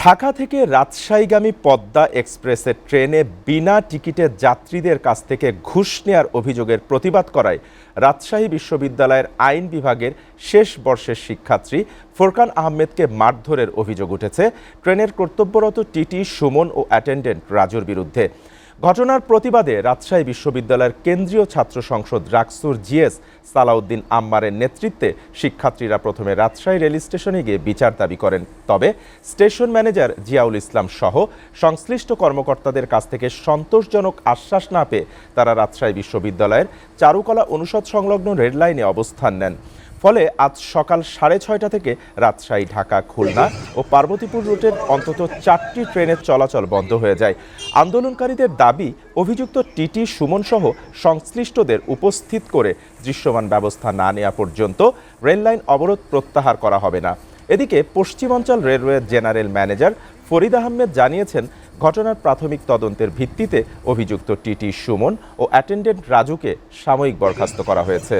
ঢাকা থেকে রাজশাহীগামী পদ্মা এক্সপ্রেসের ট্রেনে বিনা টিকিটে যাত্রীদের কাছ থেকে ঘুষ নেওয়ার অভিযোগের প্রতিবাদ করায় রাজশাহী বিশ্ববিদ্যালয়ের আইন বিভাগের শেষ বর্ষের শিক্ষার্থী ফোরকান আহমেদকে মারধরের অভিযোগ উঠেছে ট্রেনের কর্তব্যরত টিটি সুমন ও অ্যাটেন্ডেন্ট রাজুর বিরুদ্ধে। ঘটনার প্রতিবাদে রাজশাহী বিশ্ববিদ্যালয়ের কেন্দ্রীয় ছাত্র সংসদ রাকসুর জিএস সালাউদ্দিন আম্মারের নেতৃত্বে শিক্ষার্থীরা প্রথমে রাজশাহী রেল স্টেশনে গিয়ে বিচার দাবি করেন। তবে স্টেশন ম্যানেজার জিয়াউল ইসলাম সহ সংশ্লিষ্ট কর্মকর্তাদের কাছ থেকে সন্তোষজনক আশ্বাস না পেয়ে তারা রাজশাহী বিশ্ববিদ্যালয়ের চারুকলা অনুষদ সংলগ্ন রেললাইনে অবস্থান নেন। ফলে আজ সকাল 6:30 থেকে রাজশাহী, ঢাকা, খুলনা ও পার্বতীপুর রুটের অন্তত 4টি ট্রেনের চলাচল বন্ধ হয়ে যায়। আন্দোলনকারীদের দাবি, অভিযুক্ত টিটি সুমন সহ সংশ্লিষ্টদের উপস্থিত করে দৃশ্যমান ব্যবস্থা না নেওয়া পর্যন্ত রেললাইন অবরোধ প্রত্যাহার করা হবে না। এদিকে পশ্চিমাঞ্চল রেলওয়ের জেনারেল ম্যানেজার ফরিদ আহমেদ জানিয়েছেন, ঘটনার প্রাথমিক তদন্তের ভিত্তিতে অভিযুক্ত টিটি সুমন ও অ্যাটেন্ডেন্ট রাজুকে সাময়িক বরখাস্ত করা হয়েছে।